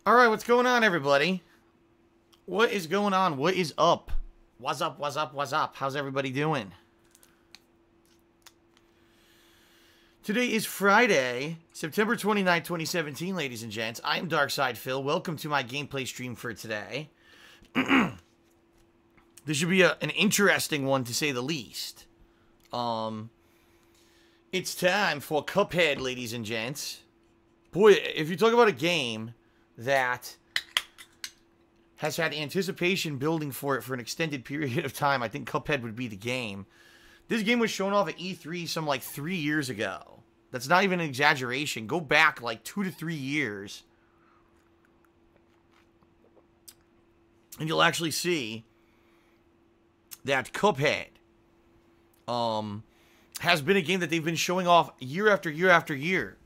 Alright, what's going on, everybody? What is going on? What is up? What's up, what's up, what's up? How's everybody doing? Today is Friday, September 29th, 2017, ladies and gents. I am Darkside Phil. Welcome to my gameplay stream for today. This should be an interesting one, to say the least. It's time for Cuphead, ladies and gents. Boy, if you talk about a game that has had anticipation building for it for an extended period of time, I think Cuphead would be the game. This game was shown off at E3 some like 3 years ago. That's not even an exaggeration. Go back like 2 to 3 years, and you'll actually see that Cuphead has been a game that they've been showing off year after year after year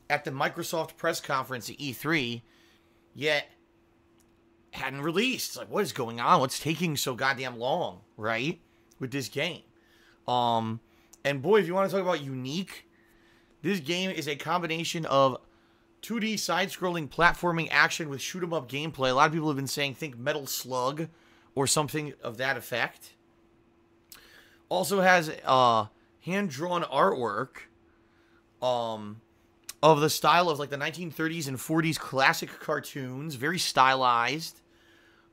at the Microsoft press conference at E3, yet hadn't released. It's like, what is going on? What's taking so goddamn long, right, with this game? And boy, if you want to talk about unique, this game is a combination of 2D side-scrolling platforming action with shoot-'em-up gameplay. A lot of people have been saying, think Metal Slug or something of that effect. Also has hand-drawn artwork of the style of like the 1930s and 40s classic cartoons. Very stylized.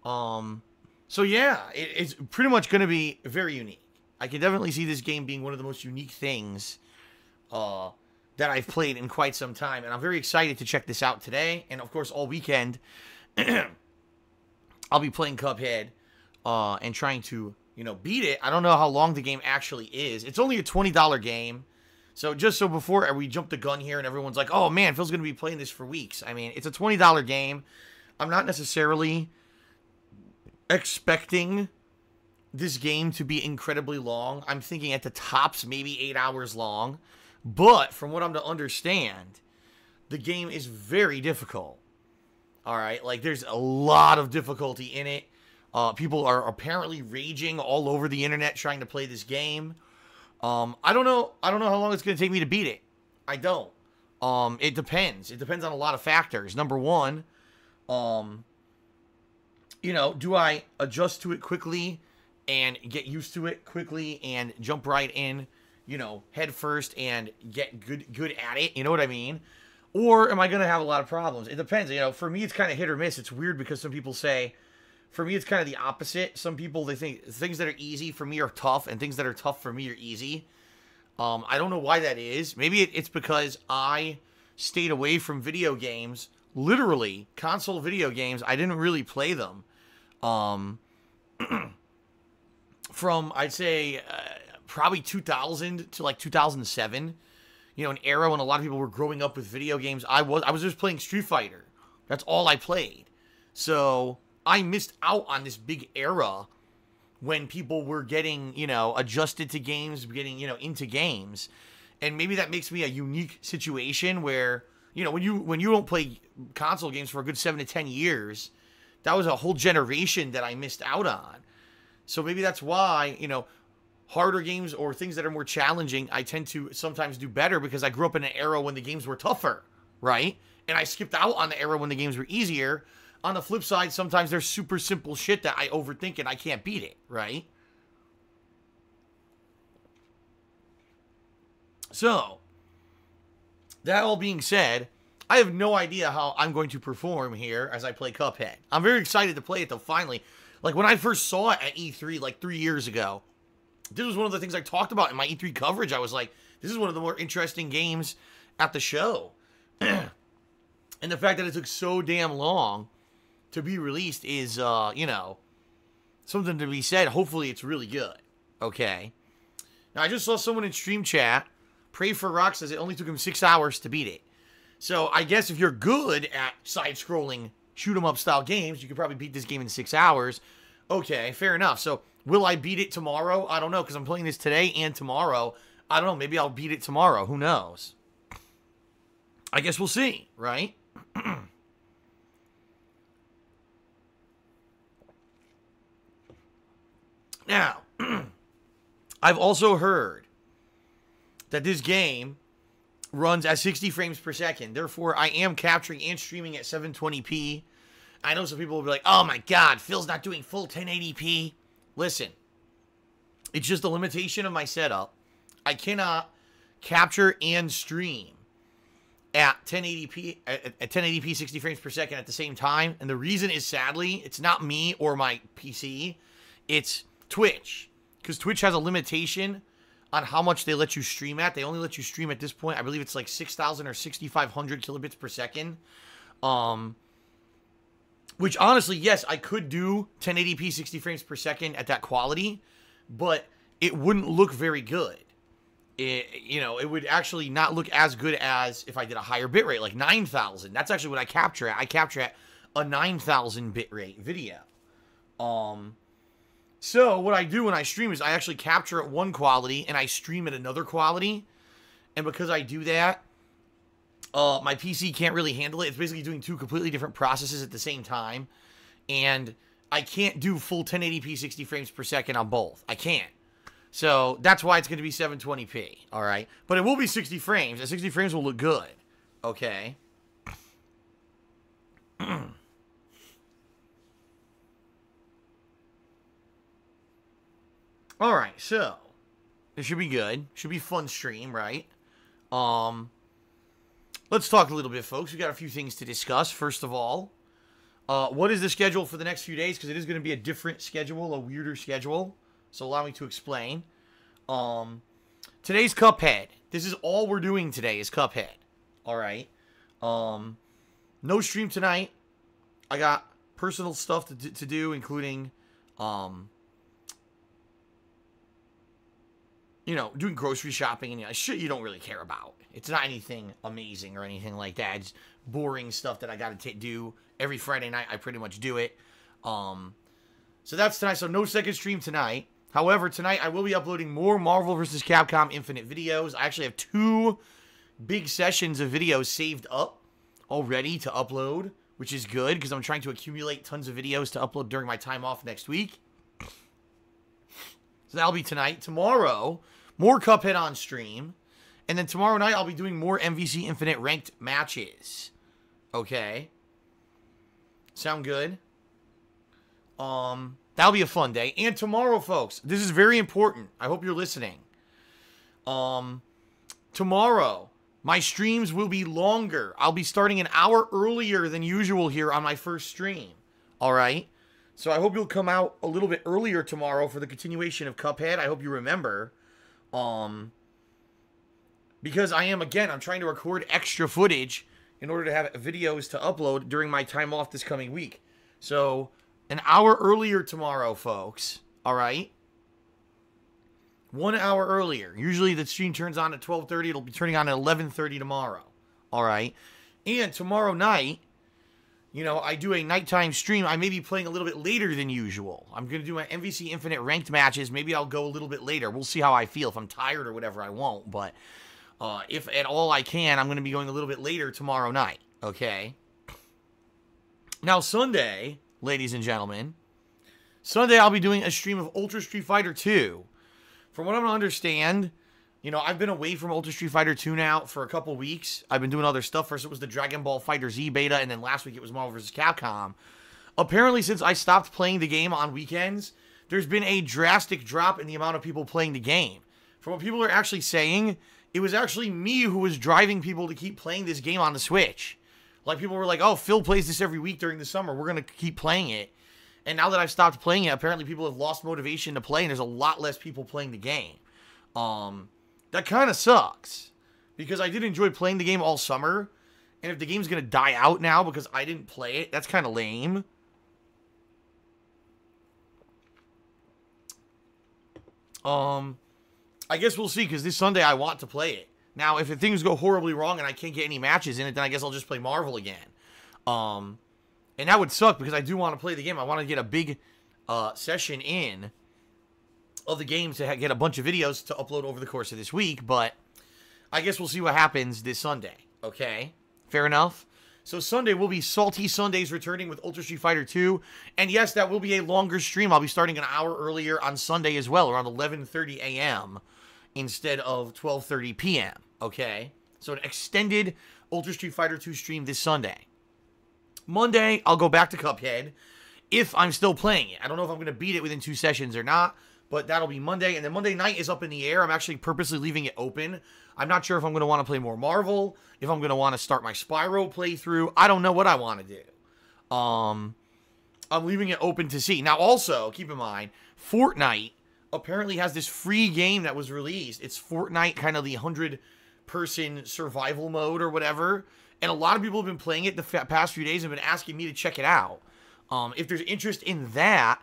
So yeah, it's pretty much going to be very unique. I can definitely see this game being one of the most unique things that I've played in quite some time. And I'm very excited to check this out today. And of course, all weekend, I'll be playing Cuphead and trying to, you know, beat it. I don't know how long the game actually is. It's only a $20 game. So just so before we jump the gun here and everyone's like, oh man, Phil's going to be playing this for weeks. I mean, it's a $20 game. I'm not necessarily expecting this game to be incredibly long. I'm thinking at the tops, maybe 8 hours long. But from what I'm to understand, the game is very difficult. All right, like there's a lot of difficulty in it. People are apparently raging all over the internet trying to play this game. I don't know how long it's going to take me to beat it. I don't. It depends. It depends on a lot of factors. Number one, you know, do I adjust to it quickly and get used to it quickly and jump right in, you know, head first and get good at it? You know what I mean? Or am I going to have a lot of problems? It depends. You know, for me, it's kind of hit or miss. It's weird because some people say, for me, it's kind of the opposite. Some people, they think things that are easy for me are tough, and things that are tough for me are easy. I don't know why that is. Maybe it's because I stayed away from video games, literally, console video games. I didn't really play them. From, I'd say, probably 2000 to like 2007. You know, an era when a lot of people were growing up with video games. I was just playing Street Fighter. That's all I played. So I missed out on this big era when people were getting, you know, adjusted to games, getting, you know, into games. And maybe that makes me a unique situation where, you know, when you don't play console games for a good 7 to 10 years, that was a whole generation that I missed out on. So maybe that's why, you know, harder games or things that are more challenging, I tend to sometimes do better because I grew up in an era when the games were tougher, right? And I skipped out on the era when the games were easier. On the flip side, sometimes there's super simple shit that I overthink and I can't beat it, right? So, that all being said, I have no idea how I'm going to perform here as I play Cuphead. I'm very excited to play it, though, finally. Like, when I first saw it at E3, like, 3 years ago, this was one of the things I talked about in my E3 coverage. I was like, this is one of the more interesting games at the show. And the fact that it took so damn long to be released is, you know, something to be said. Hopefully it's really good. Okay. Now, I just saw someone in stream chat, Pray for Rock, says it only took him 6 hours to beat it. So, I guess if you're good at side-scrolling, shoot-'em-up style games, you could probably beat this game in 6 hours. Okay, fair enough. So, will I beat it tomorrow? I don't know, because I'm playing this today and tomorrow. I don't know, maybe I'll beat it tomorrow. Who knows? I guess we'll see, right? Now, I've also heard that this game runs at 60 frames per second. Therefore, I am capturing and streaming at 720p I know some people will be like, oh my god, Phil's not doing full 1080p. Listen, it's just a limitation of my setup. I cannot capture and stream at 1080p at 1080p 60 frames per second at the same time. And the reason is, sadly, it's not me or my PC. It's Twitch. Because Twitch has a limitation on how much they let you stream at. They only let you stream at this point, I believe it's like 6,000 or 6,500 kilobits per second. Which, honestly, yes, I could do 1080p 60 frames per second at that quality, but it wouldn't look very good. It would actually not look as good as if I did a higher bitrate, like 9,000. That's actually what I capture at. I capture at a 9,000 bitrate video. So what I do when I stream is I actually capture at one quality and I stream at another quality. And because I do that, my PC can't really handle it. It's basically doing two completely different processes at the same time. And I can't do full 1080p 60 frames per second on both. I can't. So that's why it's going to be 720p, all right? But it will be 60 frames, and 60 frames will look good, okay? All right, so it should be good. Should be a fun stream, right? Let's talk a little bit, folks. We got a few things to discuss. First of all, what is the schedule for the next few days? Because it is going to be a different schedule, a weirder schedule. So allow me to explain. Today's Cuphead. This is all we're doing today is Cuphead. All right. No stream tonight. I got personal stuff to do, including, doing grocery shopping and shit you don't really care about. It's not anything amazing or anything like that. It's boring stuff that I got to do every Friday night. I pretty much do it. So that's tonight. So no second stream tonight. However, tonight I will be uploading more Marvel vs. Capcom Infinite videos. I actually have 2 big sessions of videos saved up already to upload, which is good because I'm trying to accumulate tons of videos to upload during my time off next week. So that'll be tonight. Tomorrow, more Cuphead on stream. And then tomorrow night, I'll be doing more MVC Infinite ranked matches. Okay. Sound good? That'll be a fun day. And tomorrow, folks, this is very important. I hope you're listening. Tomorrow, my streams will be longer. I'll be starting an hour earlier than usual here on my first stream. All right? So I hope you'll come out a little bit earlier tomorrow for the continuation of Cuphead. I hope you remember. Because I'm trying to record extra footage in order to have videos to upload during my time off this coming week. So, an hour earlier tomorrow, folks. All right? 1 hour earlier. Usually the stream turns on at 12:30. It'll be turning on at 11:30 tomorrow. All right? And tomorrow night, I do a nighttime stream. I may be playing a little bit later than usual. I'm going to do my MVC Infinite ranked matches. Maybe I'll go a little bit later. We'll see how I feel. If I'm tired or whatever, I won't. But if at all I can, I'm going to be going a little bit later tomorrow night. Okay? Now, Sunday, ladies and gentlemen, Sunday I'll be doing a stream of Ultra Street Fighter 2. From what I'm going to understand, I've been away from Ultra Street Fighter 2 now for a couple weeks. I've been doing other stuff. First it was the Dragon Ball Fighter Z beta, and then last week it was Marvel vs. Capcom. Apparently, since I stopped playing the game on weekends, there's been a drastic drop in the amount of people playing the game. From what people are actually saying, it was actually me who was driving people to keep playing this game on the Switch. Like, people were like, oh, Phil plays this every week during the summer. We're going to keep playing it. And now that I've stopped playing it, apparently people have lost motivation to play, and there's a lot less people playing the game. That kind of sucks. Because I did enjoy playing the game all summer. And if the game's going to die out now because I didn't play it, that's kind of lame. I guess we'll see, because this Sunday I want to play it. Now, if things go horribly wrong and I can't get any matches in it, then I guess I'll just play Marvel again. And that would suck, because I do want to play the game. I want to get a big session in of the game to get a bunch of videos to upload over the course of this week, but I guess we'll see what happens this Sunday, okay? Fair enough? So Sunday will be Salty Sundays returning with Ultra Street Fighter 2, and yes, that will be a longer stream. I'll be starting an hour earlier on Sunday as well, around 11:30 a.m. instead of 12:30 p.m., okay? So an extended Ultra Street Fighter 2 stream this Sunday. Monday, I'll go back to Cuphead if I'm still playing it. I don't know if I'm going to beat it within 2 sessions or not, but that'll be Monday. And then Monday night is up in the air. I'm actually purposely leaving it open. I'm not sure if I'm going to want to play more Marvel, if I'm going to want to start my Spyro playthrough. I don't know what I want to do. I'm leaving it open to see. Now, also, keep in mind, Fortnite apparently has this free game that was released. It's Fortnite, kind of the 100-person survival mode or whatever. And a lot of people have been playing it the past few days and been asking me to check it out. If there's interest in that,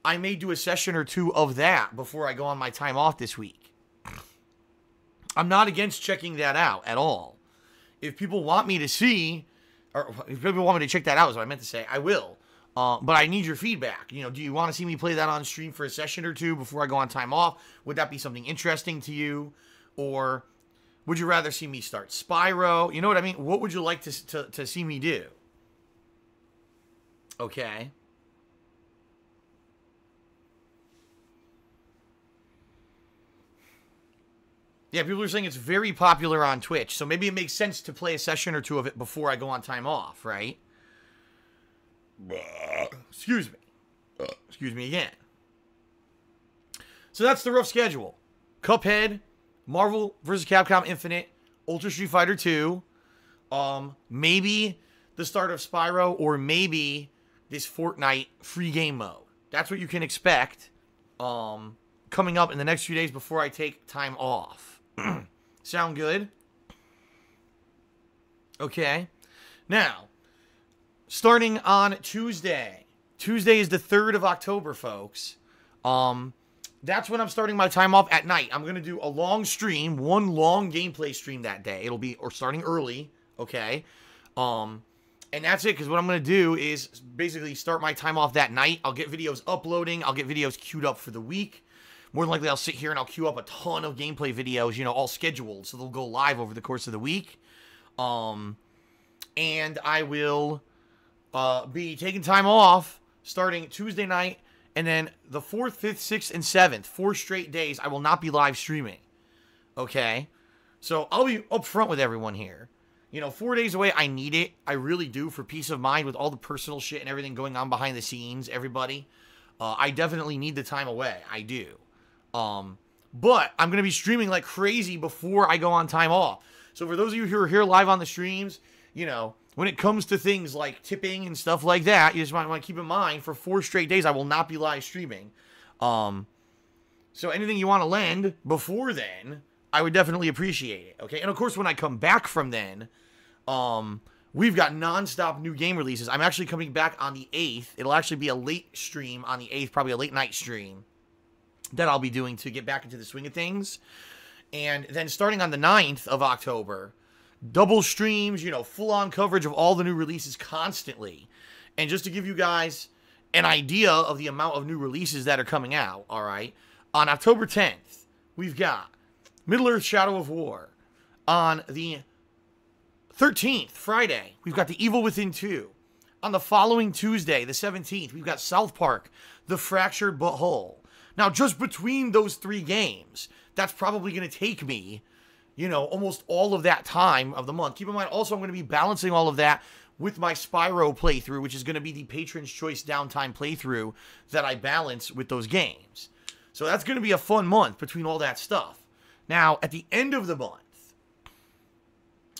I may do a session or 2 of that before I go on my time off this week. I'm not against checking that out at all. If people want me to see, or if people want me to check that out is what I meant to say, I will. But I need your feedback. You know, do you want to see me play that on stream for a session or 2 before I go on time off? Would that be something interesting to you? Or would you rather see me start Spyro? You know what I mean? What would you like to see me do? Okay. Yeah, people are saying it's very popular on Twitch, so maybe it makes sense to play a session or 2 of it before I go on time off, right? Excuse me. Excuse me again. So that's the rough schedule. Cuphead, Marvel vs. Capcom Infinite, Ultra Street Fighter 2, maybe the start of Spyro, or maybe this Fortnite free game mode. That's what you can expect coming up in the next few days before I take time off. Sound good? Okay. Now, starting on Tuesday. Tuesday is the 3rd of October, folks. That's when I'm starting my time off at night. I'm going to do a long stream, one long gameplay stream that day. It'll be, or starting early, okay? And that's it, because what I'm going to do is basically start my time off that night. I'll get videos uploading. I'll get videos queued up for the week. More than likely, I'll sit here and I'll queue up a ton of gameplay videos, you know, all scheduled. So they'll go live over the course of the week. And I will be taking time off starting Tuesday night. And then the 4th, 5th, 6th, and 7th, 4 straight days, I will not be live streaming. Okay? So I'll be upfront with everyone here. You know, 4 days away, I need it. I really do, for peace of mind with all the personal shit and everything going on behind the scenes, everybody. I definitely need the time away. I do. But I'm going to be streaming like crazy before I go on time off. So for those of you who are here live on the streams, you know, when it comes to things like tipping and stuff like that, you just want to keep in mind, for 4 straight days, I will not be live streaming. So anything you want to lend before then, I would definitely appreciate it, okay? And of course, when I come back from then, we've got non-stop new game releases. I'm actually coming back on the 8th. It'll actually be a late stream on the 8th, probably a late night stream that I'll be doing to get back into the swing of things. And then starting on the 9th of October, double streams, you know, full-on coverage of all the new releases constantly. And just to give you guys an idea of the amount of new releases that are coming out, all right? On October 10th, we've got Middle-earth: Shadow of War. On the 13th, Friday, we've got The Evil Within 2. On the following Tuesday, the 17th, we've got South Park: The Fractured But Whole. Now, just between those 3 games, that's probably going to take me, you know, almost all of that time of the month. Keep in mind, also, I'm going to be balancing all of that with my Spyro playthrough, which is going to be the Patron's Choice downtime playthrough that I balance with those games. So that's going to be a fun month between all that stuff. Now, at the end of the month,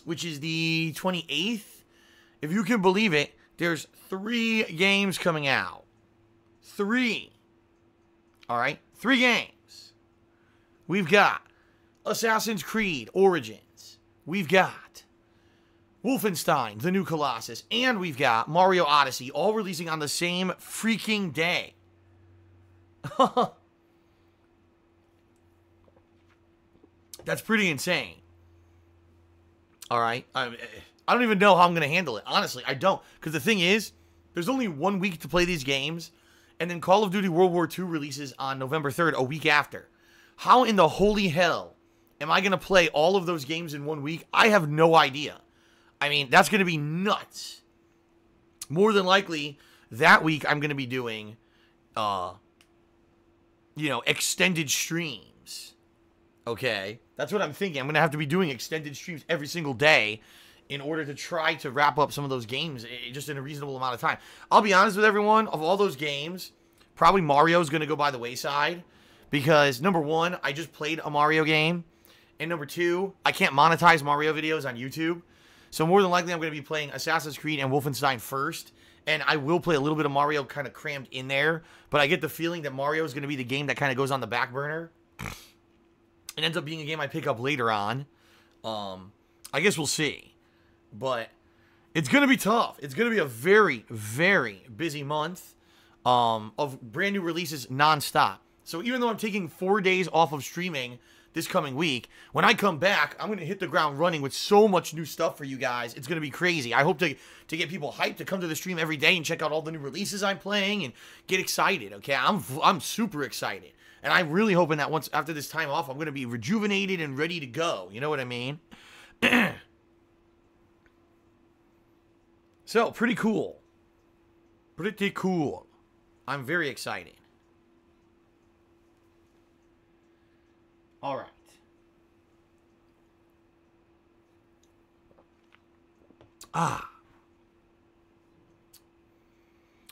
which is the 28th, if you can believe it, there's 3 games coming out. 3. All right? 3 games. We've got Assassin's Creed Origins. We've got Wolfenstein: The New Colossus. And we've got Mario Odyssey, all releasing on the same freaking day. That's pretty insane. All right? I don't even know how I'm going to handle it. Honestly, I don't. Because the thing is, there's only 1 week to play these games. And then Call of Duty World War II releases on November 3rd, a week after. How in the holy hell am I going to play all of those games in 1 week? I have no idea. I mean, that's going to be nuts. More than likely, that week I'm going to be doing, you know, extended streams. Okay? That's what I'm thinking. I'm going to have to be doing extended streams every single day in order to try to wrap up some of those games just in a reasonable amount of time. I'll be honest with everyone, of all those games, probably Mario's going to go by the wayside because, number one, I just played a Mario game, and number two, I can't monetize Mario videos on YouTube, so more than likely I'm going to be playing Assassin's Creed and Wolfenstein first, and I will play a little bit of Mario kind of crammed in there, but I get the feeling that Mario is going to be the game that kind of goes on the back burner. It ends up being a game I pick up later on. I guess we'll see. But it's going to be tough. It's going to be a very, very busy month of brand new releases nonstop. So even though I'm taking 4 days off of streaming this coming week, when I come back, I'm going to hit the ground running with so much new stuff for you guys. It's going to be crazy. I hope to get people hyped to come to the stream every day and check out all the new releases I'm playing and get excited, okay? I'm super excited. And I'm really hoping that once after this time off, I'm going to be rejuvenated and ready to go. You know what I mean? So, pretty cool. Pretty cool. I'm very excited. All right.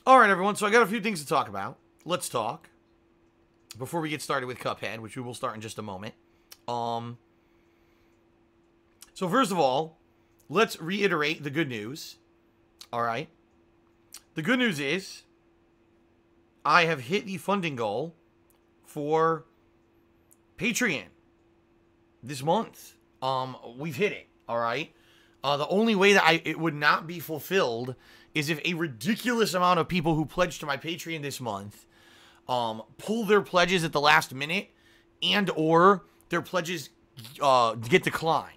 All right, everyone. So I got a few things to talk about. Let's talk. Before we get started with Cuphead, which we will start in just a moment. So first of all, let's reiterate the good news. All right. The good news is I have hit the funding goal for Patreon this month. We've hit it. All right. The only way that it would not be fulfilled is if a ridiculous amount of people who pledged to my Patreon this month pull their pledges at the last minute and or their pledges get declined.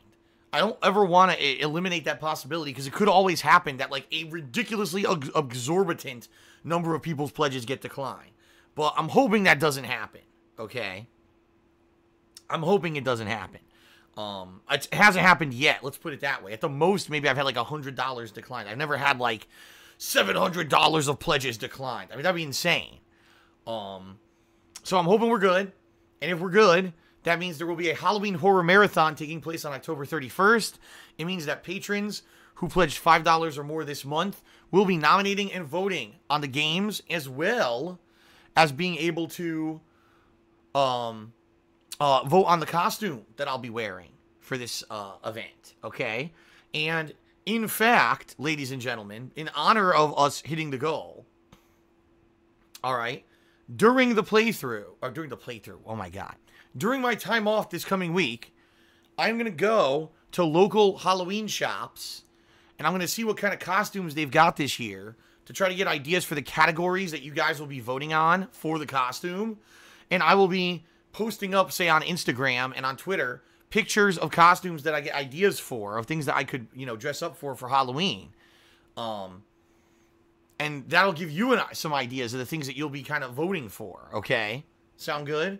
I don't ever want to eliminate that possibility because it could always happen that like a ridiculously exorbitant number of people's pledges get declined. But I'm hoping that doesn't happen, okay? I'm hoping it doesn't happen. It hasn't happened yet, let's put it that way. At the most, maybe I've had like $100 declined. I've never had like $700 of pledges declined. I mean, that'd be insane. So I'm hoping we're good. And if we're good, that means there will be a Halloween horror marathon taking place on October 31st. It means that patrons who pledged $5 or more this month will be nominating and voting on the games as well as being able to vote on the costume that I'll be wearing for this event, okay? And in fact, ladies and gentlemen, in honor of us hitting the goal, all right, during my time off this coming week, I'm going to go to local Halloween shops, and I'm going to see what kind of costumes they've got this year to try to get ideas for the categories that you guys will be voting on for the costume. And I will be posting up, say, on Instagram and on Twitter, pictures of costumes that I get ideas for, of things that I could, you know, dress up for Halloween. And that'll give you some ideas of the things that you'll be kind of voting for, okay? Sound good?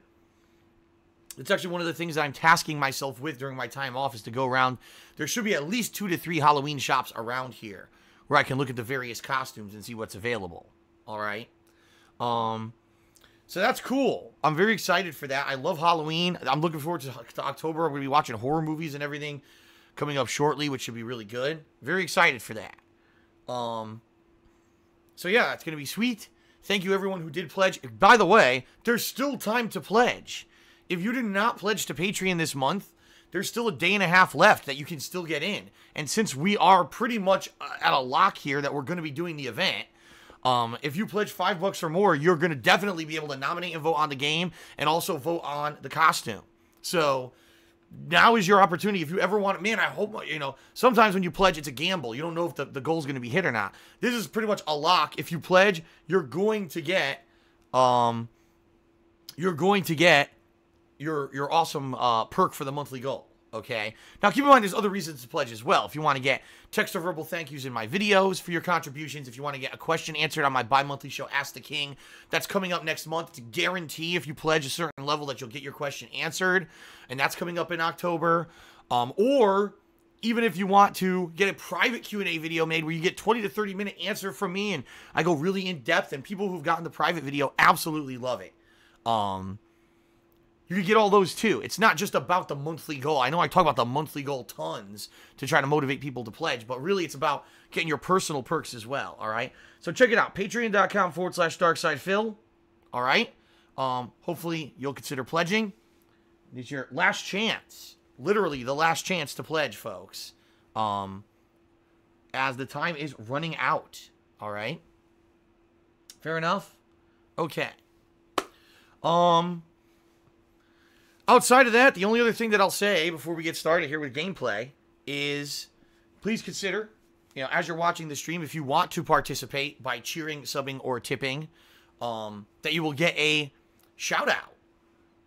It's actually one of the things that I'm tasking myself with during my time off is to go around. There should be at least 2 to 3 Halloween shops around here where I can look at the various costumes and see what's available. All right? So that's cool. I'm very excited for that. I love Halloween. I'm looking forward to October. I'm going to be watching horror movies and everything coming up shortly, which should be really good. Very excited for that. So yeah, it's going to be sweet. Thank you everyone who did pledge. By the way, there's still time to pledge. If you did not pledge to Patreon this month, there's still a day and a half left that you can still get in. And since we are pretty much at a lock here that we're going to be doing the event, if you pledge $5 or more, you're going to definitely be able to nominate and vote on the game and also vote on the costume. So now is your opportunity. If you ever want, man, I hope, you know, sometimes when you pledge, it's a gamble. You don't know if the goal is going to be hit or not. This is pretty much a lock. If you pledge, you're going to get your awesome perk for the monthly goal, okay? Now, keep in mind, there's other reasons to pledge as well. If you want to get text or verbal thank yous in my videos for your contributions, if you want to get a question answered on my bi-monthly show, Ask the King, that's coming up next month. It's a guarantee if you pledge a certain level that you'll get your question answered, and that's coming up in October. Or even if you want to get a private Q&A video made where you get 20 to 30 minute answer from me, and I go really in depth, and people who've gotten the private video absolutely love it. you can get all those too. It's not just about the monthly goal. I know I talk about the monthly goal tons to try to motivate people to pledge, but really it's about getting your personal perks as well, all right? So check it out, patreon.com/darksidephil, all right? Hopefully you'll consider pledging. It's your last chance, literally the last chance to pledge, folks, as the time is running out, all right? Fair enough? Okay. Outside of that, the only other thing that I'll say before we get started here with gameplay is please consider, as you're watching the stream, if you want to participate by cheering, subbing, or tipping, that you will get a shout out.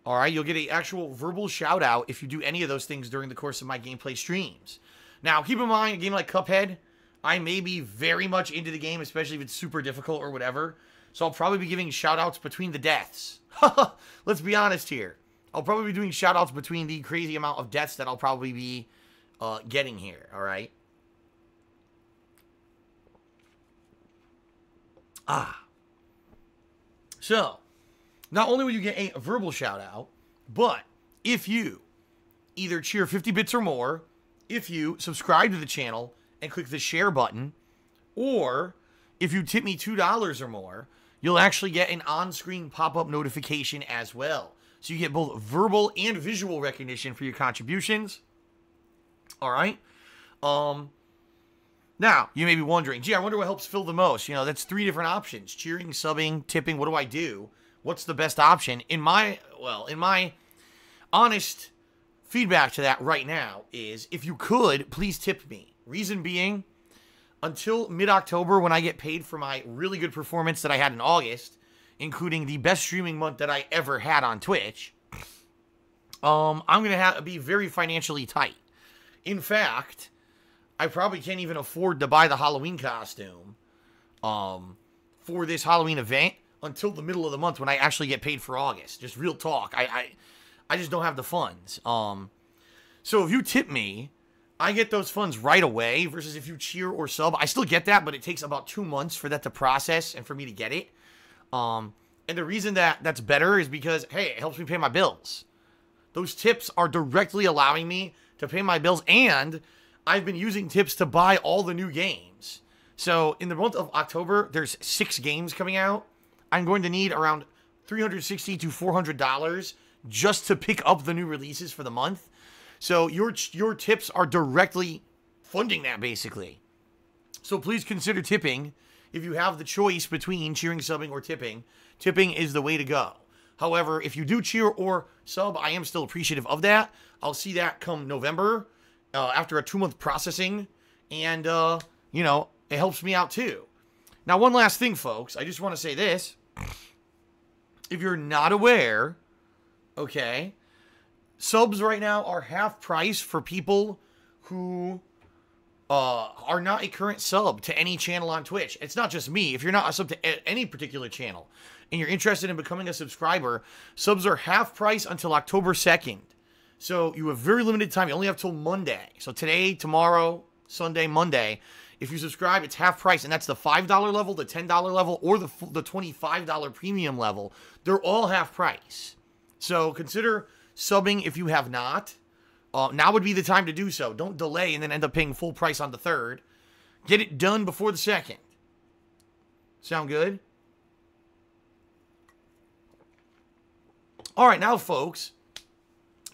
All right, you'll get an actual verbal shout out if you do any of those things during the course of my gameplay streams. Now, keep in mind, a game like Cuphead, I may be very much into the game, especially if it's super difficult or whatever. So I'll probably be giving shout outs between the deaths. Let's be honest here. I'll probably be doing shout outs between the crazy amount of deaths that I'll probably be getting here, all right? So, not only will you get a verbal shout out, but if you either cheer 50 bits or more, if you subscribe to the channel and click the share button, or if you tip me $2 or more, you'll actually get an on-screen pop-up notification as well. So you get both verbal and visual recognition for your contributions. All right? Now, you may be wondering, gee, I wonder what helps Phil the most. That's 3 different options. Cheering, subbing, tipping. What do I do? What's the best option? In my honest feedback to that right now is, if you could, please tip me. Reason being, until mid-October, when I get paid for my really good performance that I had in August, including the best streaming month that I ever had on Twitch, I'm going to be very financially tight. In fact, I probably can't even afford to buy the Halloween costume for this Halloween event until the middle of the month when I actually get paid for August. Just real talk. I just don't have the funds. So if you tip me, I get those funds right away, versus if you cheer or sub, I still get that, but it takes about 2 months for that to process and for me to get it. And the reason that that's better is because, hey, it helps me pay my bills. Those tips are directly allowing me to pay my bills, and I've been using tips to buy all the new games. So in the month of October, there's 6 games coming out. I'm going to need around $360 to $400 just to pick up the new releases for the month. So your tips are directly funding that, basically. So please consider tipping. If you have the choice between cheering, subbing, or tipping, tipping is the way to go. However, if you do cheer or sub, I am still appreciative of that. I'll see that come November after a 2-month processing. And, it helps me out too. Now, one last thing, folks. I just want to say this. If you're not aware, okay, subs right now are half price for people who are not a current sub to any channel on Twitch. It's not just me. If you're not a sub to any particular channel and you're interested in becoming a subscriber, subs are half price until October 2nd. So you have very limited time. You only have till Monday. So today, tomorrow, Sunday, Monday. If you subscribe, it's half price, and that's the $5 level, the $10 level, or the $25 premium level. They're all half price. So consider subbing if you have not. Now would be the time to do so. Don't delay and then end up paying full price on the 3rd. Get it done before the 2nd. Sound good? All right, now, folks,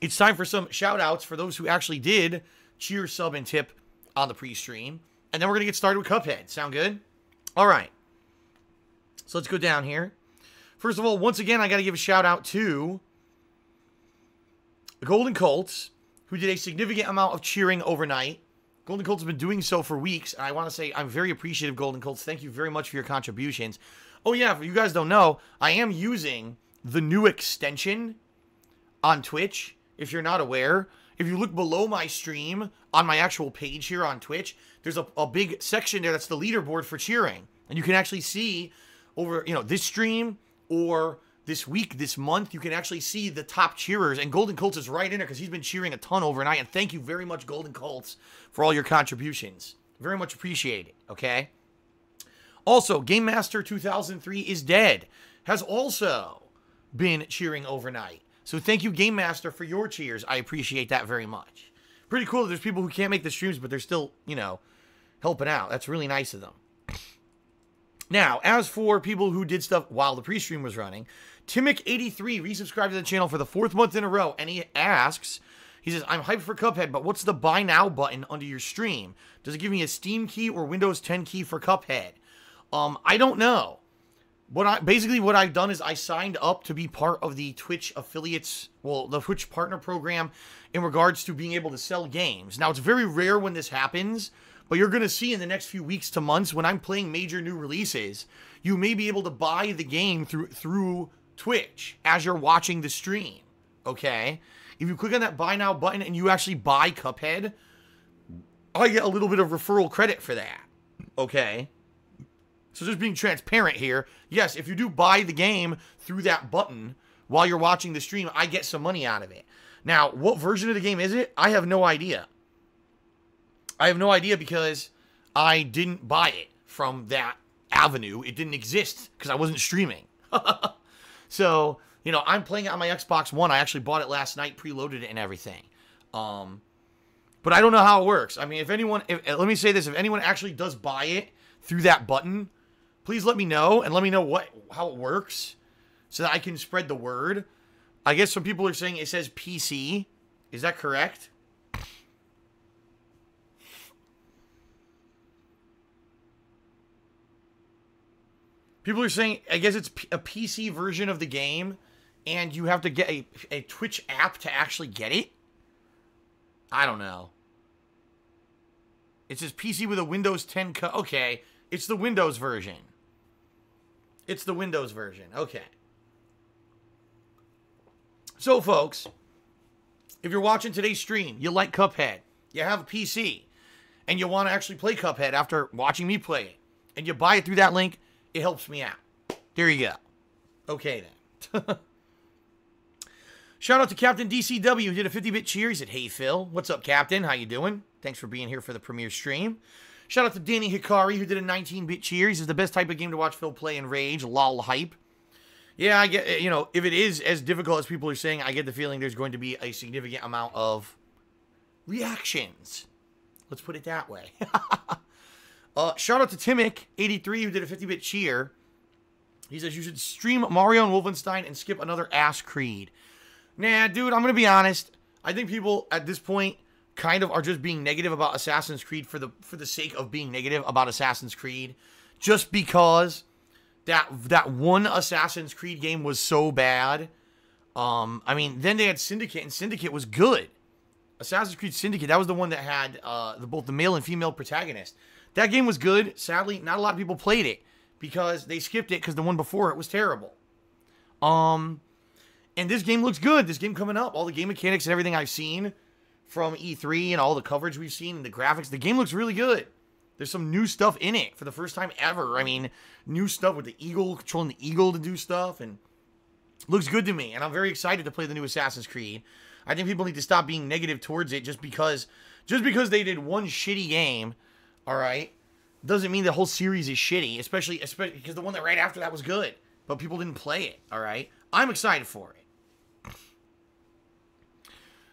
it's time for some shout-outs for those who actually did cheer, sub, and tip on the pre-stream. And then we're going to get started with Cuphead. Sound good? All right. So let's go down here. First of all, once again, I got to give a shout-out to the Golden Colts, who did a significant amount of cheering overnight. Golden Colts have been doing so for weeks, and I want to say I'm very appreciative, Golden Colts. Thank you very much for your contributions. Oh, yeah, if you guys don't know, I am using the new extension on Twitch, if you're not aware. If you look below my stream on my actual page here on Twitch, there's a big section there that's the leaderboard for cheering. And you can actually see over, this stream or this week, this month, you can actually see the top cheerers. And Golden Colts is right in there because he's been cheering a ton overnight. And thank you very much, Golden Colts, for all your contributions. Very much appreciated, okay? Also, Game Master 2003 is dead. Has also been cheering overnight. So thank you, Game Master, for your cheers. I appreciate that very much. Pretty cool that there's people who can't make the streams, but they're still, you know, helping out. That's really nice of them. Now, as for people who did stuff while the pre-stream was running, Timic83 resubscribed to the channel for the 4th month in a row, and he asks, he says, I'm hyped for Cuphead, but what's the buy now button under your stream? Does it give me a Steam key or Windows 10 key for Cuphead? I don't know. Basically what I've done is I signed up to be part of the Twitch affiliates, well, the Twitch partner program in regards to being able to sell games. Now, it's very rare when this happens, but you're going to see in the next few weeks to months when I'm playing major new releases, you may be able to buy the game through Twitch as you're watching the stream, okay? If you click on that buy now button and you actually buy Cuphead, I get a little bit of referral credit for that, okay? So just being transparent here, yes, if you do buy the game through that button while you're watching the stream, I get some money out of it. Now, what version of the game is it? I have no idea. I have no idea because I didn't buy it from that avenue. It didn't exist because I wasn't streaming. So, you know, I'm playing it on my Xbox One. I actually bought it last night, preloaded it and everything. But I don't know how it works. I mean, let me say this, if anyone actually does buy it through that button, please let me know, and let me know how it works so that I can spread the word. I guess some people are saying it says PC. Is that correct? People are saying, I guess it's a PC version of the game, and you have to get a Twitch app to actually get it? I don't know. It says PC with a Windows 10 okay, it's the Windows version. It's the Windows version. Okay. So, folks, if you're watching today's stream, you like Cuphead, you have a PC, and you want to actually play Cuphead after watching me play it, and you buy it through that link, it helps me out. There you go. Okay, then. Shout out to Captain DCW, who did a 50-bit cheer. He said, hey, Phil. What's up, Captain? How you doing? Thanks for being here for the premiere stream. Shout out to Danny Hikari, who did a 19-bit cheer. He says, the best type of game to watch Phil play and rage. Lol hype. Yeah, I get, you know, if it is as difficult as people are saying, I get the feeling there's going to be a significant amount of reactions. Let's put it that way. Shout out to Timic83, who did a 50-bit cheer. He says, you should stream Mario and Wolfenstein and skip another ass Creed. Nah, dude, I'm going to be honest. I think people at this point kind of are just being negative about Assassin's Creed for the sake of being negative about Assassin's Creed. Just because that one Assassin's Creed game was so bad. I mean, then they had Syndicate, and Syndicate was good. Assassin's Creed Syndicate, that was the one that had both the male and female protagonist. That game was good. Sadly, not a lot of people played it because they skipped it because the one before it was terrible. And this game looks good. This game coming up, all the game mechanics and everything I've seen from E3 and all the coverage we've seen and the graphics, the game looks really good. There's some new stuff in it for the first time ever. I mean, new stuff with the eagle, controlling the eagle to do stuff, and looks good to me. And I'm very excited to play the new Assassin's Creed. I think people need to stop being negative towards it just because they did one shitty game, all right, doesn't mean the whole series is shitty, especially because the one that right after that was good, but people didn't play it, all right? I'm excited for it.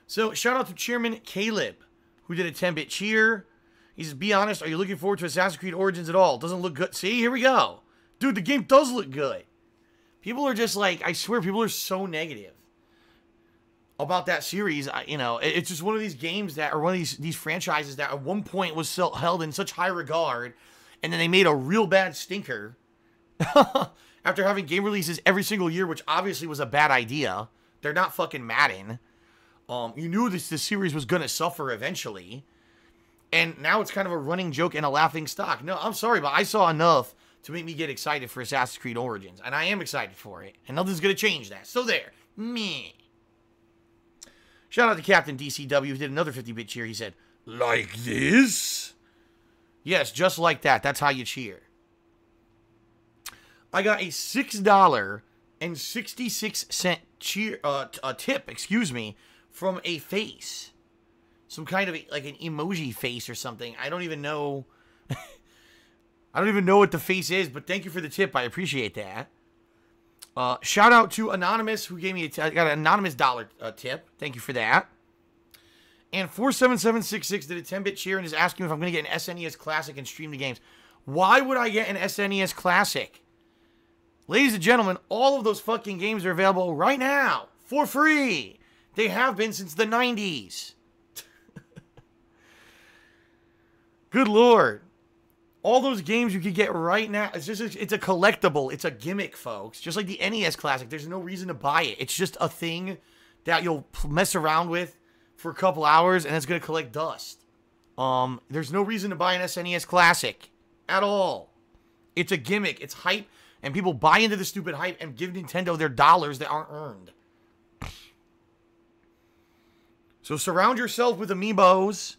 So, shout out to Chairman Caleb, who did a 10-bit cheer. He says, be honest, are you looking forward to Assassin's Creed Origins at all? Doesn't look good. See, here we go. Dude, the game does look good. People are just like, I swear, people are so negative about that series. You know, it's just one of these games that, or one of these franchises that at one point was so held in such high regard, and then they made a real bad stinker after having game releases every single year, which obviously was a bad idea. They're not fucking Madden. You knew this series was going to suffer eventually. And now it's kind of a running joke and a laughing stock. No, I'm sorry, but I saw enough to make me get excited for Assassin's Creed Origins. And I am excited for it. And nothing's going to change that. So there. Meh. Shout out to Captain DCW, who did another 50-bit cheer. He said, like this? Yes, just like that. That's how you cheer. I got a $6.66 cheer, tip, from a face. Some kind of like an emoji face or something. I don't even know. I don't even know what the face is, but thank you for the tip. I appreciate that. Shout out to Anonymous, who gave me I got an anonymous dollar tip. Thank you for that. And 47766 did a 10-bit cheer and is asking if I'm going to get an SNES Classic and stream the games. Why would I get an SNES Classic? Ladies and gentlemen, all of those fucking games are available right now for free. They have been since the 90s. Good Lord. All those games you could get right now, it's a collectible. It's a gimmick, folks. Just like the NES Classic, there's no reason to buy it. It's just a thing that you'll mess around with for a couple hours, and it's going to collect dust. There's no reason to buy an SNES Classic at all. It's a gimmick. It's hype, and people buy into the stupid hype and give Nintendo their dollars that aren't earned. So surround yourself with amiibos,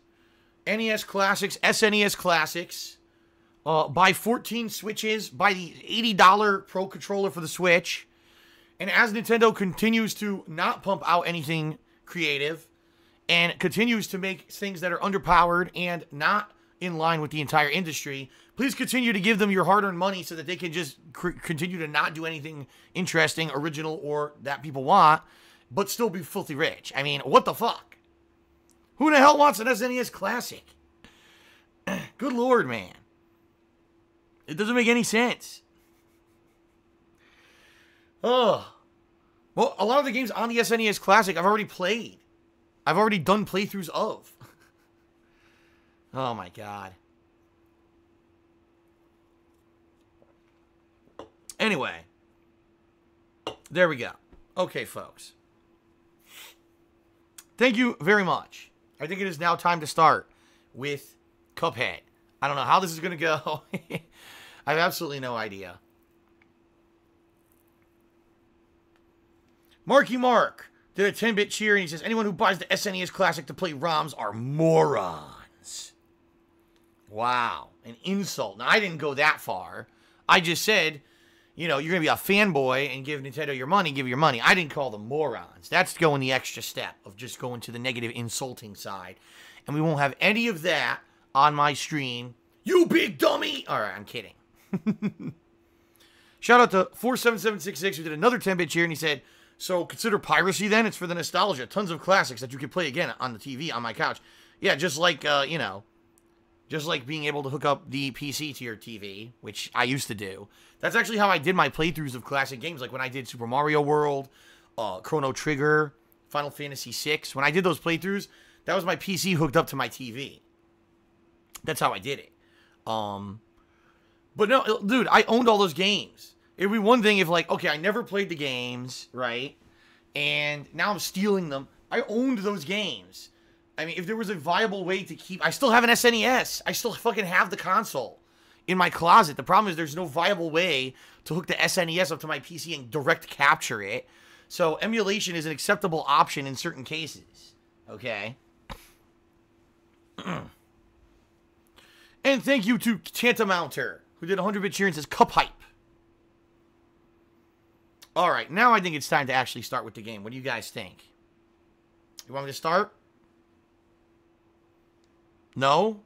NES Classics, SNES Classics. Buy 14 Switches. Buy the $80 Pro Controller for the Switch. And as Nintendo continues to not pump out anything creative and continues to make things that are underpowered and not in line with the entire industry, please continue to give them your hard-earned money so that they can just continue to not do anything interesting, original, or that people want, but still be filthy rich. I mean, what the fuck? Who the hell wants an SNES Classic? Good Lord, man. It doesn't make any sense. Well, a lot of the games on the SNES Classic I've already played. I've already done playthroughs of. Oh my god. Anyway. There we go. Okay, folks. Thank you very much. I think it is now time to start with Cuphead. I don't know how this is going to go. I have absolutely no idea. Marky Mark did a 10-bit cheer, and he says, anyone who buys the SNES Classic to play ROMs are morons. Wow. An insult. Now, I didn't go that far. I just said, you know, you're going to be a fanboy and give Nintendo your money, give your money. I didn't call them morons. That's going the extra step of just going to the negative insulting side. And we won't have any of that on my stream. You big dummy! Alright, I'm kidding. Shout out to 47766 who did another 10-bit cheer, and he said, so consider piracy then? It's for the nostalgia. Tons of classics that you can play again on the TV, on my couch. Yeah, just like, you know, just like being able to hook up the PC to your TV, which I used to do. That's actually how I did my playthroughs of classic games, like when I did Super Mario World, Chrono Trigger, Final Fantasy VI. When I did those playthroughs, that was my PC hooked up to my TV. That's how I did it. But no, dude, I owned all those games. It would be one thing if, like, okay, I never played the games, right? And now I'm stealing them. I owned those games. I mean, if there was a viable way to keep... I still have an SNES. I still fucking have the console in my closet. The problem is there's no viable way to hook the SNES up to my PC and direct capture it. So emulation is an acceptable option in certain cases. Okay? And thank you to Tantamounter, who did 100-bit cheer and says, Cup Hype. Alright, now I think it's time to actually start with the game. What do you guys think? You want me to start? No?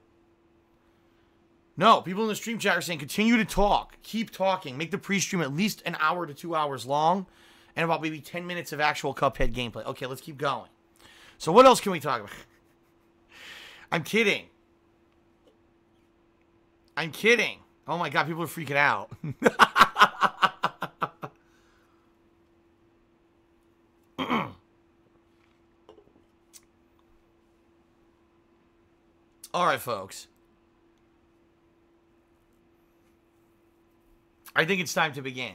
No, people in the stream chat are saying continue to talk. Keep talking. Make the pre-stream at least an hour to 2 hours long. And about maybe 10 minutes of actual Cuphead gameplay. Okay, let's keep going. So what else can we talk about? I'm kidding. I'm kidding. Oh my god, people are freaking out. Alright, folks. I think it's time to begin.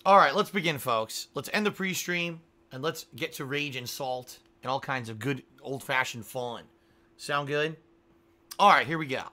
Alright, let's begin, folks. Let's end the pre-stream, and let's get to Rage and Salt, and all kinds of good old-fashioned fun. Sound good? Alright, here we go.